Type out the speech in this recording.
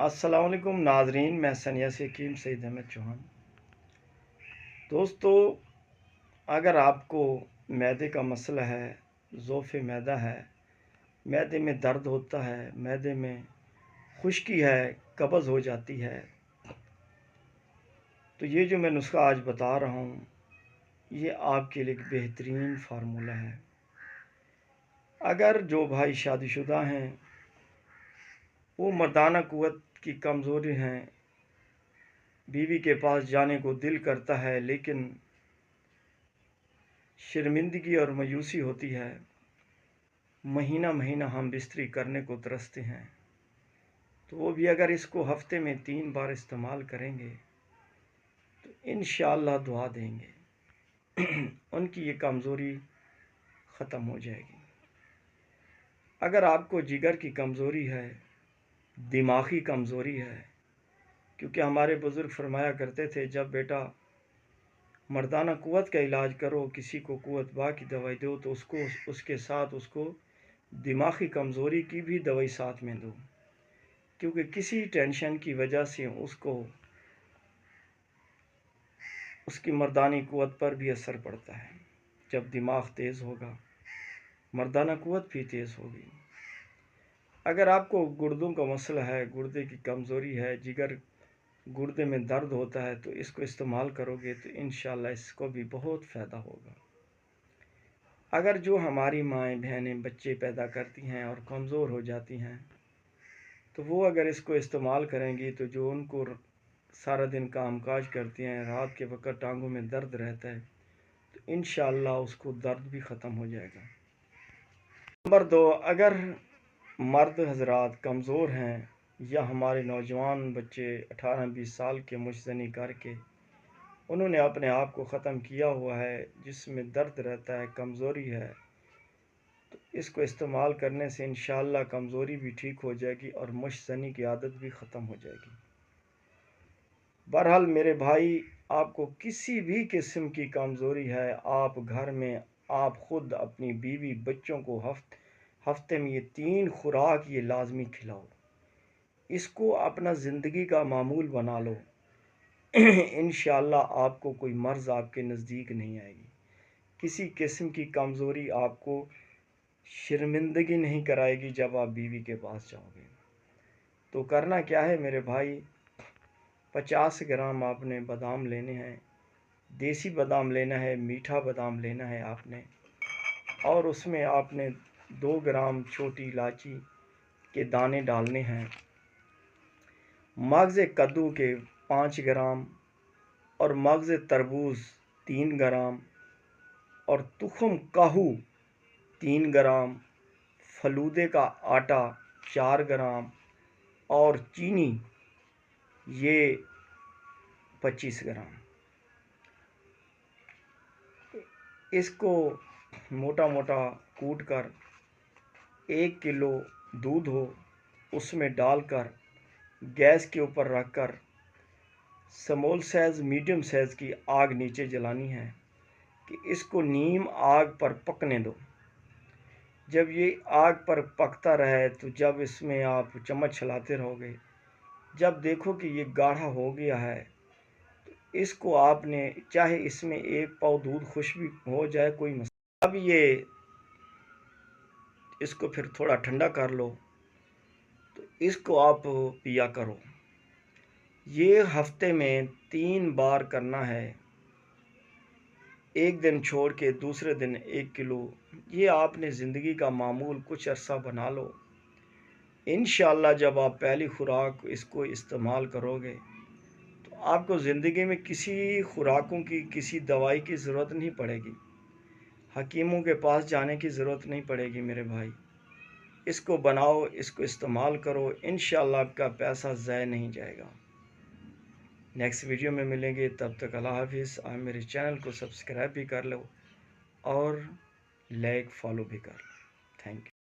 السلام علیکم ناظرین، میں سنیاسی حکیم سید احمد چوہان۔ دوستو، اگر آپ کو معدے کا مسئلہ ہے، ضعف معدہ ہے، معدے میں درد ہوتا ہے، معدے میں خشکی ہے، قبض ہو جاتی ہے، تو یہ جو میں نسخہ آج بتا رہا ہوں یہ آپ کے لیے ایک بہترین فارمولہ ہے۔ اگر جو بھائی شادی شدہ ہیں، وہ مردانہ قوت کی کمزوری ہیں، بیوی کے پاس جانے کو دل کرتا ہے لیکن شرمندگی اور مایوسی ہوتی ہے، مہینہ مہینہ ہم بستری کرنے کو ترستے ہیں، تو وہ بھی اگر اس کو ہفتے میں 3 بار استعمال کریں گے تو انشاءاللہ دعا دیں گے ان کی یہ کمزوری ختم ہو جائے گی۔ اگر آپ کو جگر کی کمزوری ہے، دماغی کمزوری ہے، کیونکہ ہمارے بزرگ فرمایا کرتے تھے جب بیٹا مردانہ قوت کا علاج کرو، کسی کو قوت با کی دوائی دو تو اس کے ساتھ اس کو دماغی کمزوری کی بھی دوائی ساتھ میں دو، کیونکہ کسی ٹینشن کی وجہ سے اس کی مردانی قوت پر بھی اثر پڑتا ہے۔ جب دماغ تیز ہوگا مردانہ قوت بھی تیز ہوگی۔ اگر آپ کو گردوں کا مسئلہ ہے، گردے کی کمزوری ہے، گردے میں درد ہوتا ہے تو اس کو استعمال کرو گے تو انشاءاللہ اس کو بھی بہت فائدہ ہوگا۔ اگر جو ہماری مائیں بہنیں بچے پیدا کرتی ہیں اور کمزور ہو جاتی ہیں تو وہ اگر اس کو استعمال کریں گی تو جو ان کو سارا دن کام کاج کرتی ہیں، رات کے وقت ٹانگوں میں درد رہتا ہے تو انشاءاللہ اس کو درد بھی ختم ہو جائے گا۔ نمبر 2، اگر مرد حضرات کمزور ہیں یا ہمارے نوجوان بچے 18-20 سال کے مشزنی کر کے انہوں نے اپنے آپ کو ختم کیا ہوا ہے، جس میں درد رہتا ہے، کمزوری ہے، تو اس کو استعمال کرنے سے انشاءاللہ کمزوری بھی ٹھیک ہو جائے گی اور مشزنی کی عادت بھی ختم ہو جائے گی۔ بہرحال میرے بھائی، آپ کو کسی بھی قسم کی کمزوری ہے، آپ گھر میں آپ خود اپنی بیوی بچوں کو ہفتے میں یہ 3 خوراک یہ لازمی کھلاؤ، اس کو اپنا زندگی کا معمول بنا لو، انشاءاللہ آپ کو کوئی مرض آپ کے نزدیک نہیں آئے گی، کسی قسم کی کمزوری آپ کو شرمندگی نہیں کرائے گی جب آپ بیوی کے پاس جاؤ گے۔ تو کرنا کیا ہے میرے بھائی، 50 گرام آپ نے بادام لینے ہیں، دیسی بادام لینا ہے، میٹھا بادام لینا ہے آپ نے، اور اس میں آپ نے 2 گرام چھوٹی الائچی کے دانے ڈالنے ہیں، مغز کدو کے 5 گرام اور مغز تربوز 3 گرام اور تخم کاہو 3 گرام، فلودے کا آٹا 4 گرام اور چینی یہ 25 گرام۔ اس کو موٹا موٹا کوٹ کر 1 کلو دودھ ہو اس میں ڈال کر گیس کے اوپر رکھ کر سمول سائز میڈیم سائز کی آگ نیچے جلانی ہے کہ اس کو نیم آگ پر پکنے دو۔ جب یہ آگ پر پکتا رہے تو جب اس میں آپ چمچ چلاتے رہو گے، جب دیکھو کہ یہ گاڑھا ہو گیا ہے تو اس کو آپ نے چاہے اس میں 1 پاؤ دودھ خشک بھی ہو جائے کوئی مسئلہ، اب یہ اس کو پھر تھوڑا ٹھنڈا کر لو تو اس کو آپ پیا کرو۔ یہ ہفتے میں 3 بار کرنا ہے، ایک دن چھوڑ کے دوسرے دن 1 کلو، یہ آپ نے زندگی کا معمول کچھ عرصہ بنا لو، انشاءاللہ جب آپ پہلی خوراک اس کو استعمال کرو گے تو آپ کو زندگی میں کسی خوراکوں کی کسی دوائی کی ضرورت نہیں پڑے گی، حکیموں کے پاس جانے کی ضرورت نہیں پڑے گی میرے بھائی۔ اس کو بناؤ، اس کو استعمال کرو، انشاءاللہ آپ کا پیسہ ضائع نہیں جائے گا۔ نیکسٹ ویڈیو میں ملیں گے، تب تک اللہ حافظ۔ آپ میرے چینل کو سبسکرائب بھی کر لو اور لائک فالو بھی کر لو۔ Thank you.